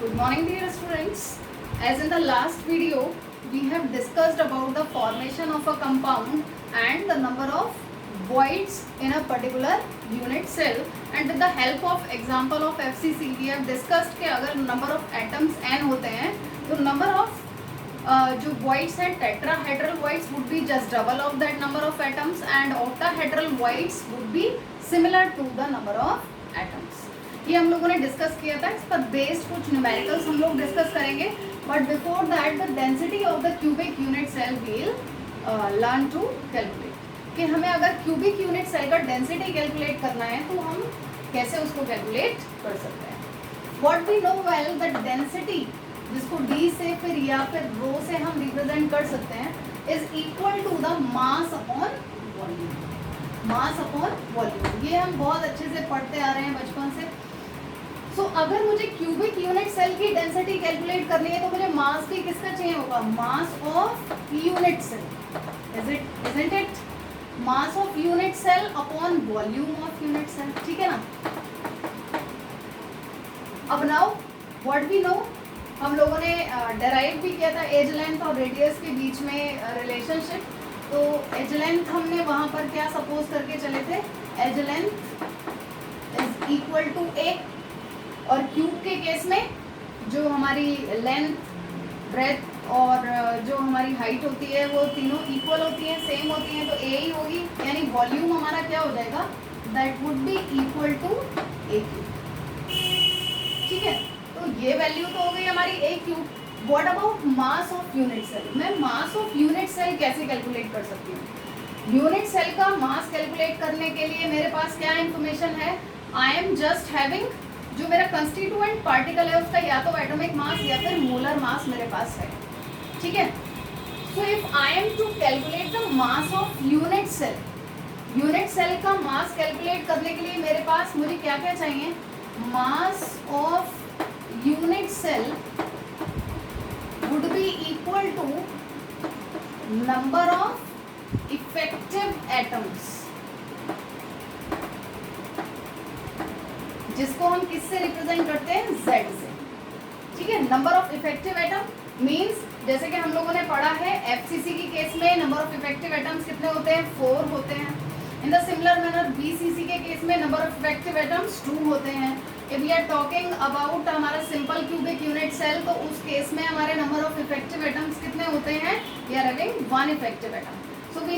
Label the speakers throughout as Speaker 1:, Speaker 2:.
Speaker 1: Good morning dear students. As in the last video, we have discussed about the formation of a compound and the number of voids in a particular unit cell, and with the help of example of FCC we have discussed कि अगर number of atoms n होते हैं तो number of जो voids हैं tetrahedral voids would be just double of that number of atoms and octahedral voids would be similar to the number of atoms. ये हम लोगों ने डिस्कस किया था. इस पर बेस्ड कुछ न्यूमेरिकल्स हम लोग डिस्कस करेंगे, but before that the density of the cubic unit cell will learn to calculate कि हमें अगर क्यूबिक यूनिट सेल का डेंसिटी कैलकुलेट करना है तो हम कैसे उसको कैलकुलेट कर सकते हैं. What we know well that density, जिसको डी से फिर या फिर रो से हम रिप्रेजेंट कर सकते हैं, is equal to the mass upon volume. Mass upon volume ये हम बहुत अच्छे से पढ़ते आ रहे हैं बचपन से. सो अगर मुझे क्यूबिक यूनिट सेल की डेंसिटी कैलकुलेट करनी है तो मुझे मास भी किसका चाहिए होगा? Mass of unit cell. isn't it? Mass of unit cell upon volume of unit cell. ठीक है ना. अब नाउ व्हाट वी नो, हम लोगों ने डेराइव भी किया था एज लेंथ और रेडियस के बीच में रिलेशनशिप. तो एज लेंथ हमने वहां पर क्या सपोज करके चले थे? Edge length is equal to a, और क्यूब के केस में जो हमारी लेंथ, ब्रेथ और जो हमारी हाइट होती है वो तीनों इक्वल होती हैं, सेम होती हैं, तो ए ही होगी. यानी वॉल्यूम हमारा क्या हो जाएगा? That would be equal to a cube. ठीक है, तो ये वैल्यू तो हो गई हमारी a cube. What about mass of unit cell? मैं मास ऑफ यूनिट सेल कैसे कैलकुलेट कर सकती हूँ? यूनिट सेल का मास कैलकुलेट करने के लिए मेरे पास क्या इंफॉर्मेशन है? आई एम जस्ट हैविंग जो मेरा कंस्टिट्यूएंट पार्टिकल है उसका या तो एटॉमिक मास या फिर मोलर मास मेरे पास है. ठीक है. So if I am to calculate the mass of unit cell, unit cell का मास कैलकुलेट करने के लिए मेरे पास मुझे क्या क्या चाहिए? Mass of unit cell would be equal to number of effective atoms, जिसको हम किससे रिप्रेजेंट करते हैं? Z से. ठीक है. Number of effective atom means जैसे कि हम लोगों ने पढ़ा है FCC की केस में नंबर ऑफ इफेक्टिव एटम्स कितने होते हैं? 4 होते हैं. In the similar manner BCC के केस में नंबर ऑफ इफेक्टिव एटम्स 2 होते हैं. If we are talking about हमारा सिंपल क्यूबिक यूनिट सेल तो उस केस में हमारे नंबर ऑफ इफेक्टिव एटम्स कितने होते हैं? We are having 1 effective atom. So we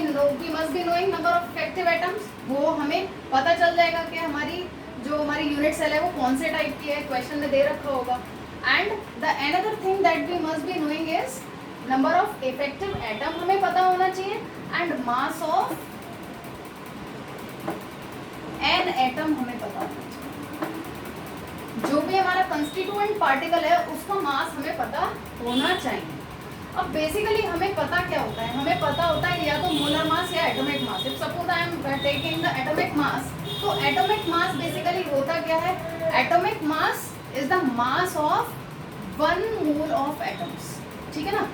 Speaker 1: must be knowing number of effective atoms. वो हमें पता चल जाएगा कि हमारी जो हमारी यूनिट सेल है वो कौन से टाइप की है, क्वेश्चन में दे रखा होगा. And the another thing that we must be knowing is number of effective atom हमें पता होना चाहिए and mass of an atom हमें पता होना चाहिए. जो भी हमारा कंस्टिट्यूएंट पार्टिकल है उसका मास हमें पता होना चाहिए. अब बेसिकली हमें पता क्या होता है? हमें पता होता है या तो मोलर मास या atomic mass. If suppose I am taking the atomic मास, तो एटॉमिक मास बेसिकली होता क्या है? Atomic mass is the mass of 1 mole of atoms. ठीक है ना.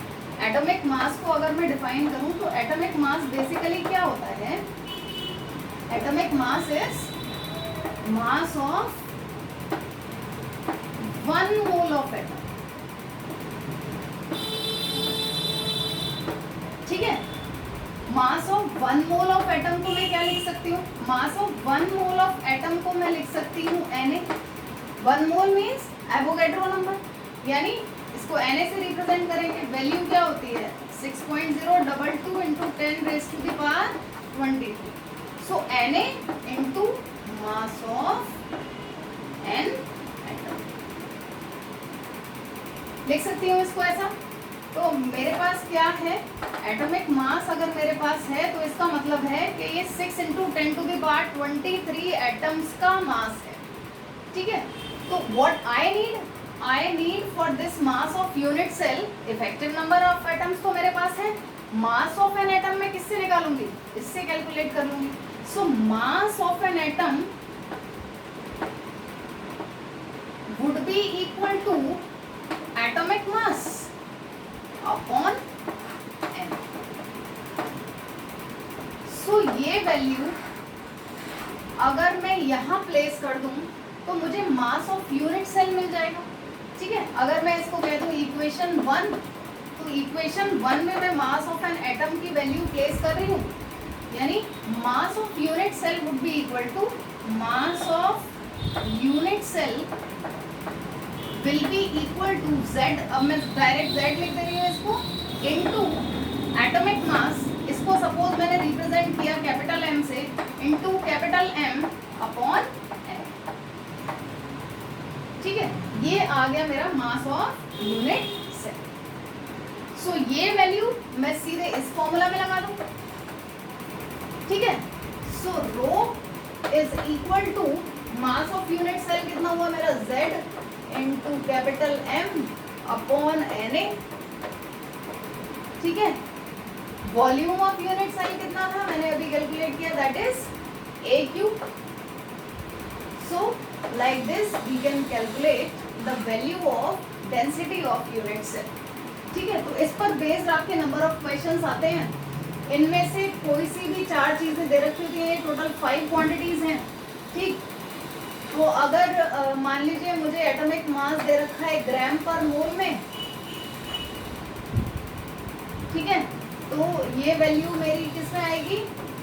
Speaker 1: एटॉमिक मास को अगर मैं डिफाइन करूं तो एटॉमिक मास बेसिकली क्या होता है? Atomic mass is mass of 1 mole of atom. ठीक है. Mass of 1 mole of atom को मैं क्या लिख सकती हूँ? Mass of 1 mole of atom को मैं लिख सकती हूँ Na. 1 मोल मीन्स एवोगैड्रो नंबर, यानी इसको Na से रिप्रेजेंट करेंगे. वैल्यू क्या होती है? 6.022 into 10⁻23. So Na into mass of N atom लिख सकती हूँ इसको ऐसा. तो मेरे पास क्या है? एटॉमिक मास अगर मेरे पास है तो इसका मतलब है कि ये 6 इंटू 10⁻23 एटम्स का मास है. ठीक है. तो what I need for this mass of unit cell, effective number of atoms तो मेरे पास है. मास ऑफ एन एटम मैं किससे निकालूंगी? इससे कैलकुलेट कर लूंगी. So mass of an atom would be equal to atomic mass upon n. So ये value अगर मैं यहाँ प्लेस कर दूं तो मुझे मास ऑफ यूनिट सेल मिल जाएगा. ठीक है, अगर मैं इसको कह दूं इक्वेशन 1, तो इक्वेशन 1 में मैं मास ऑफ एन एटम की वैल्यू प्लेस कर रही हूँ, यानी mass of unit cell would be equal to mass of unit cell will be equal to Z, अब मैं डायरेक्ट Z लिख दे रही हूँ इसको, इनटू एटॉमिक मास, इसको सपोज मैंने रिप्रेजेंट किया कैपिटल M से, into capital M upon M। ठीक है, ये आ गया मेरा मास ऑफ यूनिट सेल। सो ये वैल्यू मैं सीधे इस फॉर्मूला में लगा दूं। ठीक है, so rho is equal to mass of unit cell कितना हुआ मेरा Z into capital M upon Na। ठीक है, वॉल्यूम ऑफ यूनिट सेल कितना था मैंने अभी कैलकुलेट किया, that is AQ। So like this we can calculate the value of density of unit cell. ठीक है, तो इस पर बेस्ड आपके नंबर ऑफ क्वेश्चंस आते हैं। इनमें से कोई सी भी 4 चीजें दे रखी होती हैं, टोटल 5 क्वांटिटीज हैं। ठीक, तो अगर मान लीजिए मुझे एटॉमिक मास दे रखा है ग्राम पर मोल में, ठीक है, तो ये वैल्यू मेरी किसमें आएगी,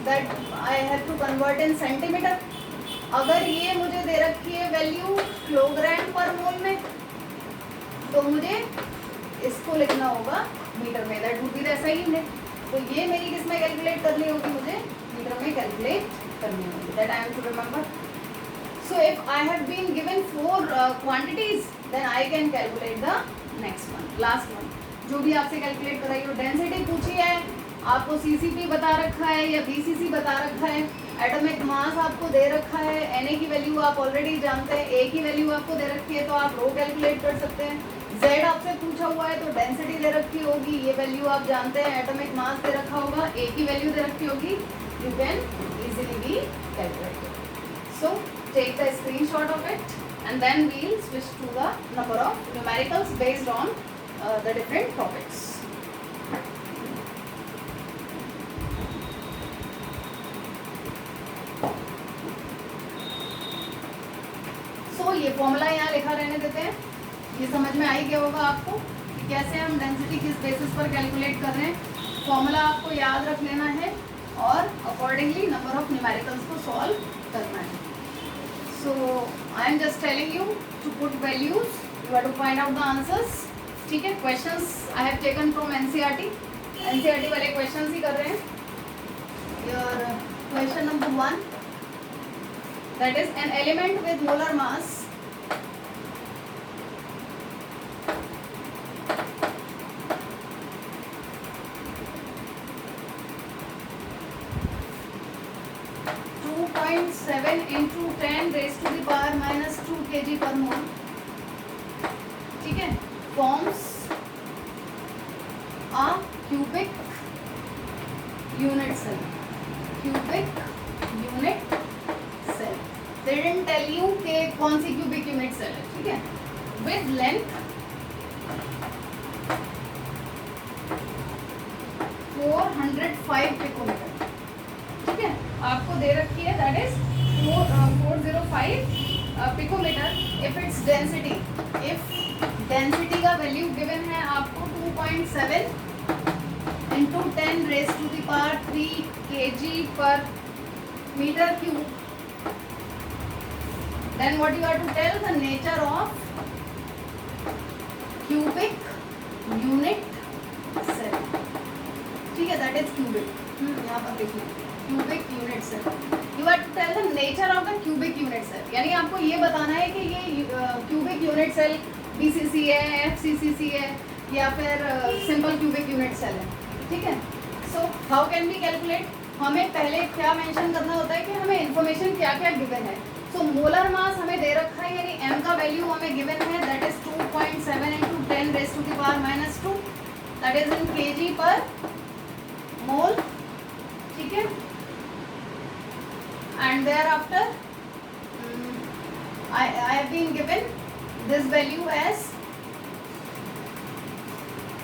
Speaker 1: that I have to convert in centimetre. अगर ये मुझे दे रखी है वैल्यू किलोग्राम पर मोल में, तो मुझे इसको लिखना होगा मीटर में, दैट वुड बी द सही है। तो ये मेरी किसमें कैलकुलेट करनी होगी, मुझे मीटर में कैलकुलेट करनी होगी, that I have to remember. So if I have been given 4 quantities, then I can calculate the next one, last one. जो भी आपसे कैलकुलेट कराई हो, डेंसिटी पूछी है, आपको CCP बता रखा है या BCC बता रखा है, एटॉमिक मास आपको दे रखा है, Na की वैल्यू आप ऑलरेडी जानते हैं, A की वैल्यू आपको दे रखी है तो आप रो कैलकुलेट कर सकते हैं, Z आपसे पूछा हुआ है तो डेंसिटी दे रखी होगी, ये वैल्यू आप जानते हैं, एटॉमिक मास दे रखा होगा, A की वैल्यू दे रखी होगी, you can easily be calculated. So take the screenshot of it and then we'll switch to the number of numericals based on the different topics. So ये formula यहाँ लिखा रहने देते हैं, ये समझ में आ ही गया होगा आपको कि कैसे हम डेंसिटी किस बेसिस पर कैलकुलेट कर रहे हैं। फॉर्मूला आपको याद रख लेना है और अकॉर्डिंगली नंबर ऑफ न्यूमेरिकल्स को सॉल्व करना है। So I am just telling you to put values, you have to find out the answers. ठीक है, questions I have taken from NCERT वाले questions ही कर रहे हैं। Your question number 1, that is an element with molar mass (7 into 10 raised to the power minus 2 kg per mole), ठीक है, forms a cubic unit cell, cubic unit cell। they didn't tell you कि कौन सी cubic unit cell है, ठीक है, with length 405 picometre. ठीक है, आपको दे रखी है that is 405 picometre. If it's density, if density का वैल्यू गिवन है आपको 2.7 into 10 raise to the power 3 kg per metre cube, then what you have to tell the nature of cubic unit cell. ठीक है, that is cubic, यहाँ पर लिख लें cubic unit cell. You have to tell the nature of the cubic unit cell, यानी आपको ये बताना है कि ये क्यूबिक यूनिट सेल BCC है, FCCC है या फिर सिंपल क्यूबिक यूनिट सेल है। ठीक है, so how can we calculate, हमें पहले क्या मेंशन करना होता है कि हमें इन्फॉर्मेशन क्या क्या गिवन है। सो मोलर मास हमें दे रखा है, यानी M का वैल्यू हमें गिवन है, that is 2.7 into 10 raise to the power minus 2, that is in kg per मोल। ठीक है, and thereafter I have been given this value as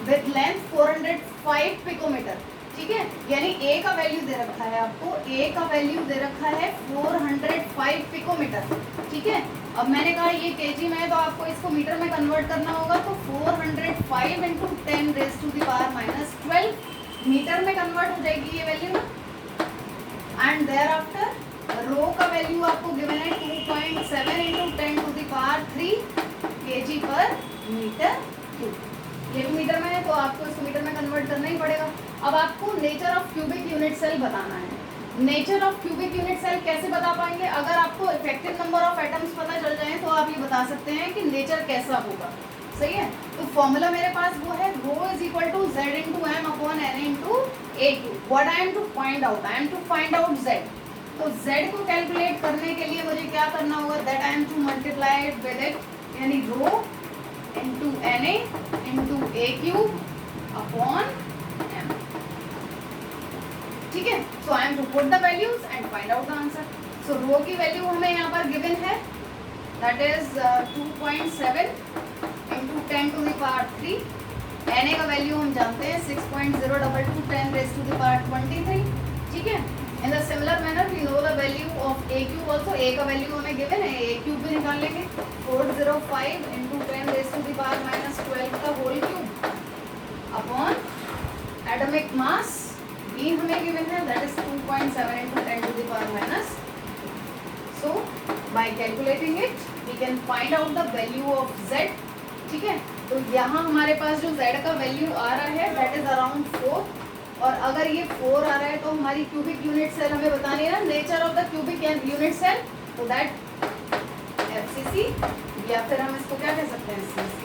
Speaker 1: with length 405 picometre. ठीक है, यानी A का वैल्यू दे रखा है आपको, A का वैल्यू दे रखा है 405 पिकोमीटर। ठीक है, अब मैंने कहा ये केजी में है तो आपको इसको मीटर में कन्वर्ट करना होगा, तो 405 into 10 raise to the power minus 12 metre में कन्वर्ट हो जाएगी ये वैल्यू ना। एंड देयर आफ्टर रो का वैल्यू आपको गिवन है 2.7 into 10 to the power 3 kg per metre cube. ये भी मीटर में है तो आपको इसको मीटर में कन्वर्ट करना ही पड़ेगा। अब आपको nature of cubic unit cell बताना है। Nature of cubic unit cell कैसे बता पाएंगे? अगर आपको इफेक्टिव नंबर ऑफ एटम्स पता चल जाए तो आप ये बता सकते हैं कि नेचर कैसा होगा। सही है, तो फॉर्मूला मेरे पास वो है rho is equal to Z into M upon N into a cube. What I am to find out? I am to find out Z. तो जेड को कैलकुलेट करने के लिए मुझे क्या करना होगा? That I am to multiply it with it, यानी rho into N A into a cube upon M. ठीक है, so I am to put the values and find out the answer. So rho की value हमें यहाँ पर given है, that is 2.7 into 10 to the power 3। N A का value हम जानते हैं 6.022 10 रेज टू द पावर 23। ठीक है, in the similar manner we know the value of a cube also. A का वैल्यू हमें गिवन है, ए क्यूब भी निकाल लेंगे। 405 into 10 raise to the power minus 12 का whole cube upon atomic mass भी हमें गिवन है, that is 2.7 into 10 to the power minus. So by calculating it we can find out the value of z। ठीक है, तो यहाँ हमारे पास जो z का वैल्यू आ रहा है दैट इज अराउंड 4, और अगर ये 4 आ रहा है तो हमारी क्यूबिक यूनिट सेल हमें बतानी है ना, nature of the cubic unit cell, तो दैट FCC, या फिर हम इसको क्या कह सकते हैं, CC।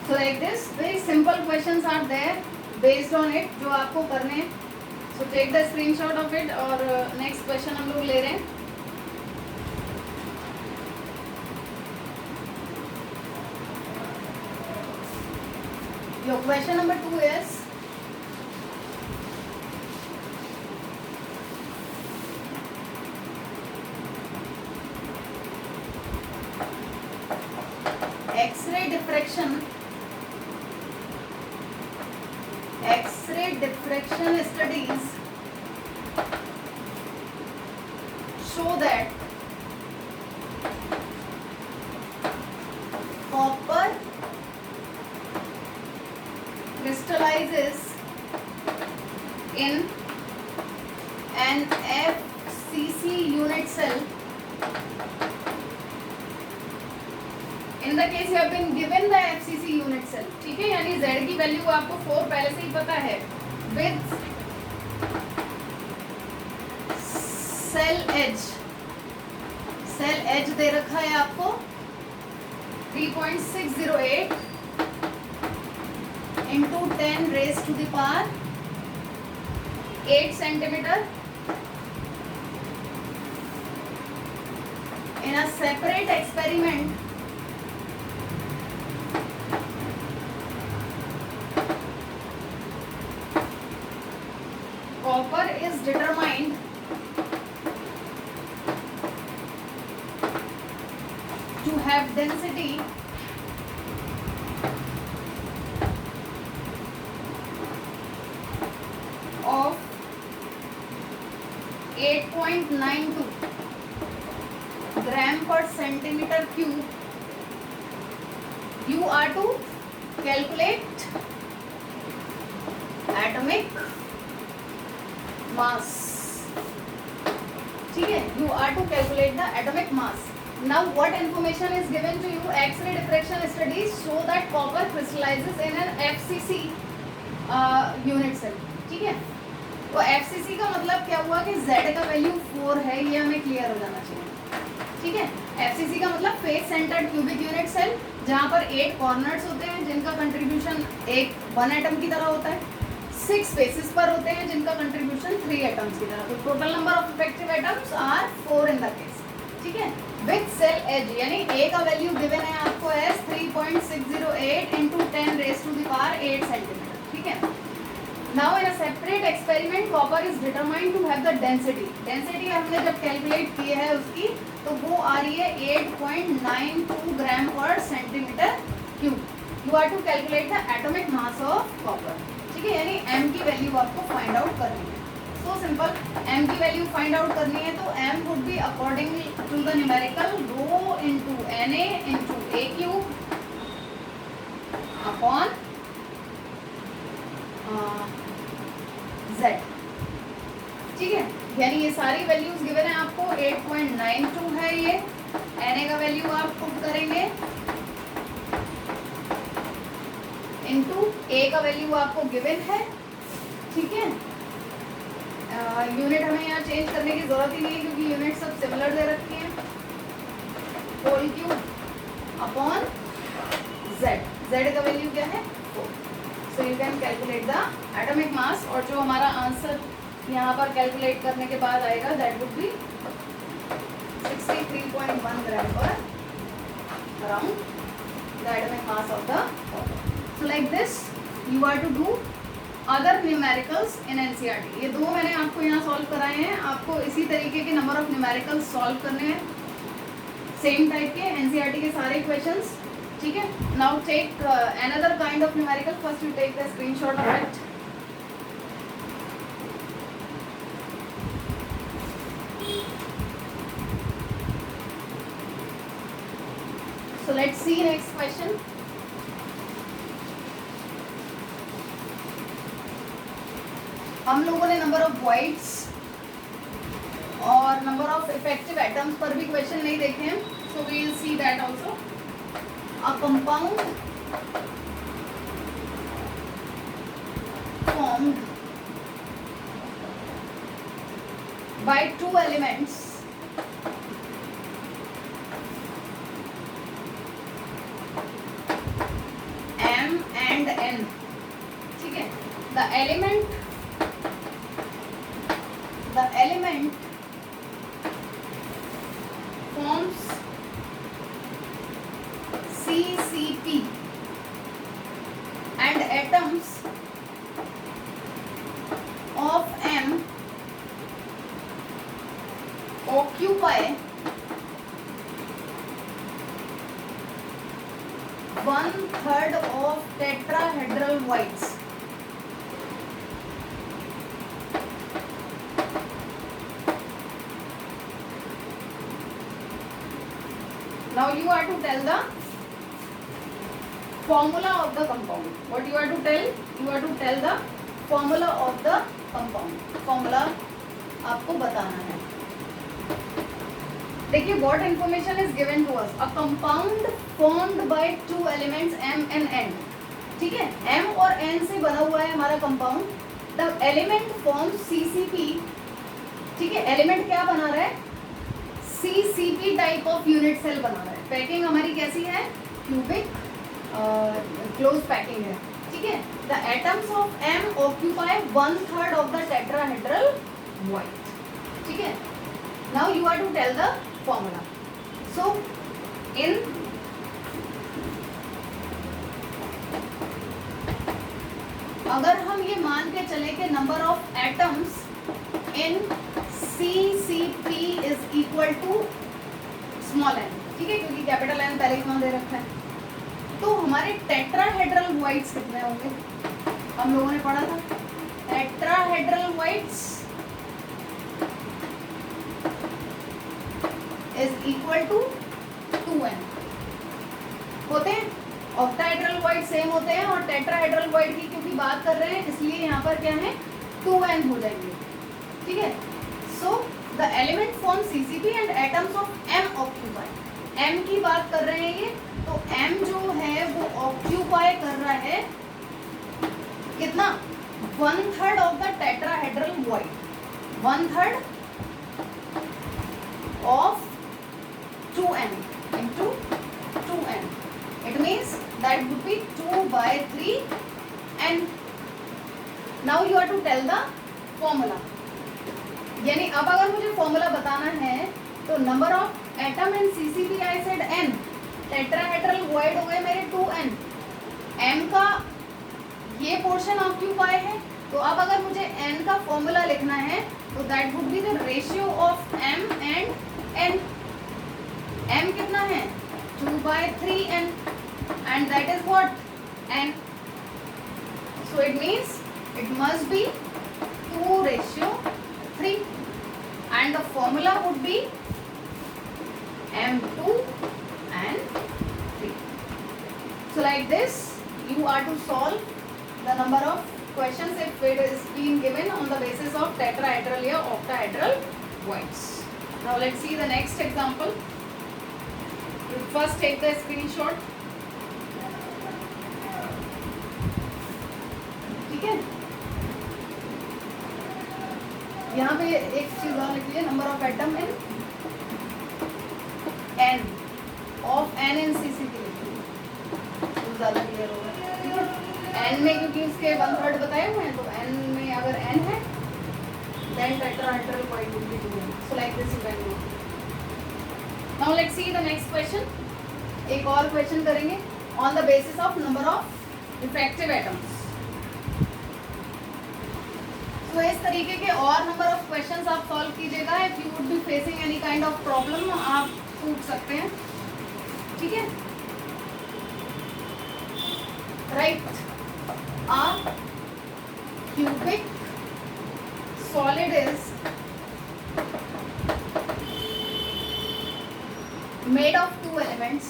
Speaker 1: So like this very simple questions are there based on it जो आपको करने हैं। So take the screenshot of it. और नेक्स्ट क्वेश्चन हम लोग ले रहे हैं। Your question number 2 is X-ray diffraction. X-ray diffraction studies show that copper crystallizes in an FCC unit cell. In the case you have been given the FCC unit cell, ठीक है, यानी Z की value आपको 4 पहले से ही पता है, with cell edge दे रखा है आपको 3.608 into 10 raised to the power 8 centimeter in a separate experiment. Copper is determined to have density of 8.92 gram per centimeter cube. You are to calculate atomic mass. ठीक है, you are to calculate the atomic mass. Now what information is given to you? X-ray diffraction studies show that copper crystallizes in an FCC unit cell. ठीक है, तो FCC का मतलब क्या हुआ कि Z का वैल्यू 4 है, ये हमें क्लियर हो जाना चाहिए। ठीक है, FCC का मतलब face centred cubic unit cell, जहाँ पर 8 कॉर्नर्स होते हैं जिनका कंट्रीब्यूशन 1 एटम की तरह होता है, 6 फेसेस पर होते हैं जिनका कंट्रीब्यूशन 3 एटम्स की तरह। तो total number of effective atoms are 4 in the case. ठीक है, विथ सेल एज, यानी A का वैल्यू गिवन है आपको एज 3.608 इंटू 10 raise to the power 8 centimetre. ठीक है, now in a separate experiment copper is determined to have the density. Density हमने जब कैलकुलेट की है उसकी, तो वो आ रही है 8.92 gram per centimetre cube. You are to calculate the atomic mass of copper. ठीक है, यानी M की वैल्यू आपको फाइंड आउट करनी है। सो सिंपल, m की वैल्यू फाइंड आउट करनी है तो m would be according to the numerical rho into na into a cube upon z। ठीक है, यानी ये सारी वैल्यूज गिवन है आपको। 8.92 है ये, na का वैल्यू आप पुट करेंगे इनटू a का वैल्यू आपको गिवन है। ठीक है, यूनिट हमें यहाँ चेंज करने की जरूरत ही नहीं है क्योंकि यूनिट सब सिमिलर दे रखी हैं। होल क्यूब अपॉन z का वैल्यू क्या है 4। So you can calculate the atomic मास, और जो हमारा आंसर यहाँ पर कैलकुलेट करने के बाद आएगा that would B 63.1 gram per around the atomic mass of the atom. So like this you are to do other numericals in NCERT. ये दो मैंने आपको यहाँ सॉल्व कराए हैं, आपको इसी तरीके के नंबर ऑफ न्यूमेरिकल्स सॉल्व करने हैं, सेम टाइप के एनसीईआरटी के सारे क्वेश्चंस। ठीक है, now take another kind of numerical. First you take the screenshot of it. So let's see next question. हम लोगों ने नंबर ऑफ वॉइड्स और नंबर ऑफ इफेक्टिव एटम्स पर भी क्वेश्चन नहीं देखे हैं, so we will see that also. A compound formed by two elements m and n। ठीक है, the element forms CCP and atoms of m occupy 1/3 of tetrahedral voids। Now you are to tell the formula of the compound. What you are to tell? You are to tell the formula of the compound। formula आपको बताना है। देखिए, what information is given to us? A compound formed by two elements m and n। ठीक है, m और n से बना हुआ है हमारा compound. The element forms CCP। ठीक है, एलिमेंट क्या बना रहा है? CCP type of unit cell बना रहा है। पैकिंग हमारी कैसी है? क्यूबिक क्लोज पैकिंग है। ठीक है, the atoms of M occupy 1/3 of the tetrahedral void। ठीक है, now you are to tell the formula. So in अगर हम ये मान के चले कि number of atoms in CCP is equal to small n। ठीक है, क्योंकि कैपिटल N पहले ही दे रखा है, तो हमारे टेट्राहेड्रल वॉइड्स कितने होंगे? हम लोगों ने पढ़ा था tetrahedral voids is equal to 2n होते हैं। ऑक्टाहेड्रल वॉइड सेम होते हैं, और टेट्राहेड्रल वॉइड की क्योंकि बात कर रहे हैं इसलिए यहाँ पर क्या है 2n हो जाएंगे। ठीक है, so the element form CCP and atoms of M occupy. M की बात कर रहे हैं ये, तो M जो है वो ऑक्यूपाई कर रहा है कितना? 1/3 of the tetrahedral void. 1/3 of 2n into 2n। It means that would be 2/3n। Now you are to tell the formula। यानी अब अगर मुझे फॉर्मूला बताना है तो number of atom in CCP I said n, tetrahedral void हो गए मेरे 2n, m का ये पोर्शन ऑक्यूपाई है, तो अब अगर मुझे n का फॉर्मूला लिखना है तो that would be the ratio of m and n। m कितना है? 2/3n and that is what? n। So it means it must be 2:1। 3 and the formula would be M2 and 3. So like this you are to solve the number of questions if it is being given on the basis of tetrahedral या octahedral voids. Now let's see the next example. You first take the screenshot. ठीक है, यहाँ पे एक चीज और लिख लीजिए, number of atom in n of n in cc के लिए तो ज्यादा क्लियर होगा। n में क्योंकि उसके 1/3 बताए हुए हैं, तो n में अगर n है then tetrahedral void would be 2n. So like this you can do. Now let's see the next question. एक और क्वेश्चन करेंगे on the basis of number of effective atoms. तो इस तरीके के और नंबर ऑफ क्वेश्चंस आप सॉल्व कीजिएगा। If you would be facing any kind of problem आप पूछ सकते हैं, ठीक है। Right, a cubic solid is made of 2 elements,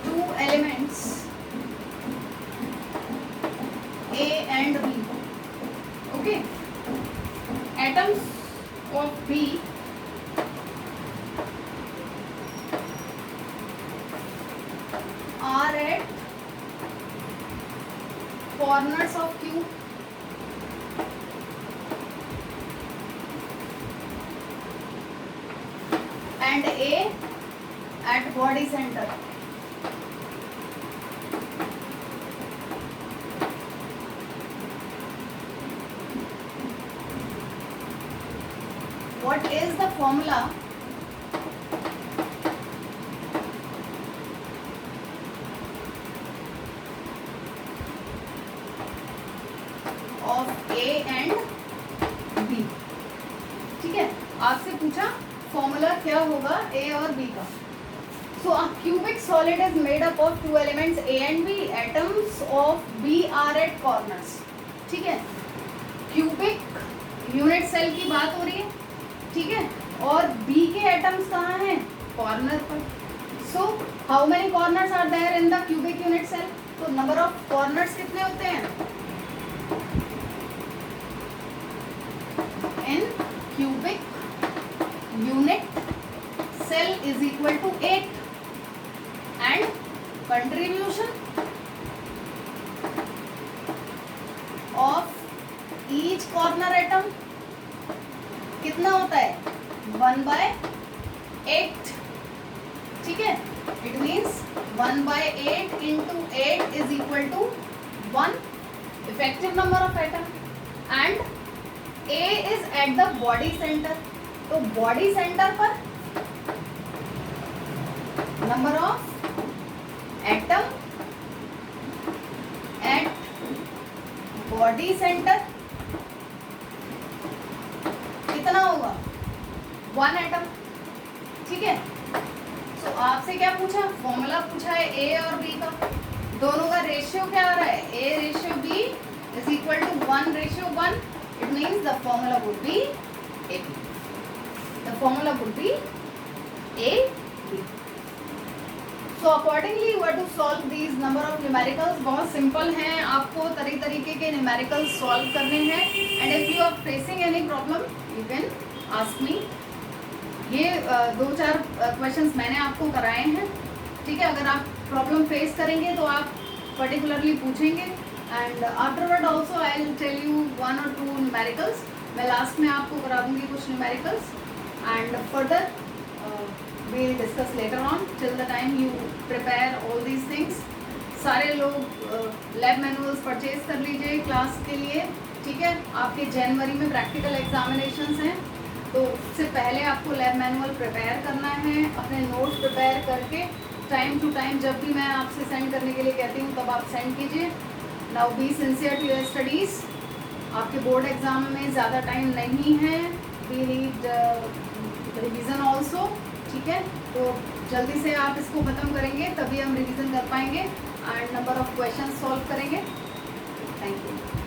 Speaker 1: 2 elements A and B. Okay, atoms of B are at corners of Q and A at body center. What is the formula of A and B? ठीक है, आपसे पूछा formula क्या होगा A और B का। So a cubic solid is made up of 2 elements A and B. Atoms of B are at corners. ठीक है, क्यूबिक यूनिट सेल की बात हो रही है, ठीक है, और B के एटम्स कहाँ हैं? कॉर्नर पर। So how many corners are there in the cubic unit cell? तो नंबर ऑफ कॉर्नर्स कितने होते हैं in cubic unit cell is equal to 8 and contribution of each corner atom कितना होता है? 1/8, ठीक है। It means 1/8 into 8 is equal to 1 effective number of atom and A is at the body center. तो body center पर number of atom at body center कितना होगा? 1 atom, ठीक है। सो आपसे क्या पूछा? फॉर्मूला पूछा है A और B का, दोनों का रेशियो क्या आ रहा है? A ratio B is equal to 1:1. It means the formula would be AB. The formula would be AB. So accordingly you have to solve these number of numericals. बहुत simple हैं, आपको तरीके के न्यूमेरिकल्स सॉल्व करने हैं। And if you are facing any problem you can ask me. ये 2-4 questions मैंने आपको कराए हैं, ठीक है। अगर आप प्रॉब्लम फेस करेंगे तो आप पर्टिकुलरली पूछेंगे and afterward also I will tell you 1 or 2 numericals. मैं लास्ट में आपको करा दूंगी कुछ numericals and further we will discuss later on. Till the time you prepare all these things. सारे लोग लैब मैनुअल्स परचेज कर लीजिए क्लास के लिए, ठीक है। आपके जनवरी में प्रैक्टिकल एग्जामिनेशंस हैं, तो उससे पहले आपको लैब मैनुअल प्रिपेयर करना है। अपने नोट्स प्रिपेयर करके टाइम टू टाइम जब भी मैं आपसे सेंड करने के लिए कहती हूँ तब आप सेंड कीजिए। Now be sincere to your studies. आपके बोर्ड एग्ज़ाम में ज़्यादा टाइम नहीं है, वी नीड रिवीजन ऑल्सो, ठीक है। तो जल्दी से आप इसको ख़त्म करेंगे तभी हम रिवीजन कर पाएंगे and number of question solve करेंगे। Thank you.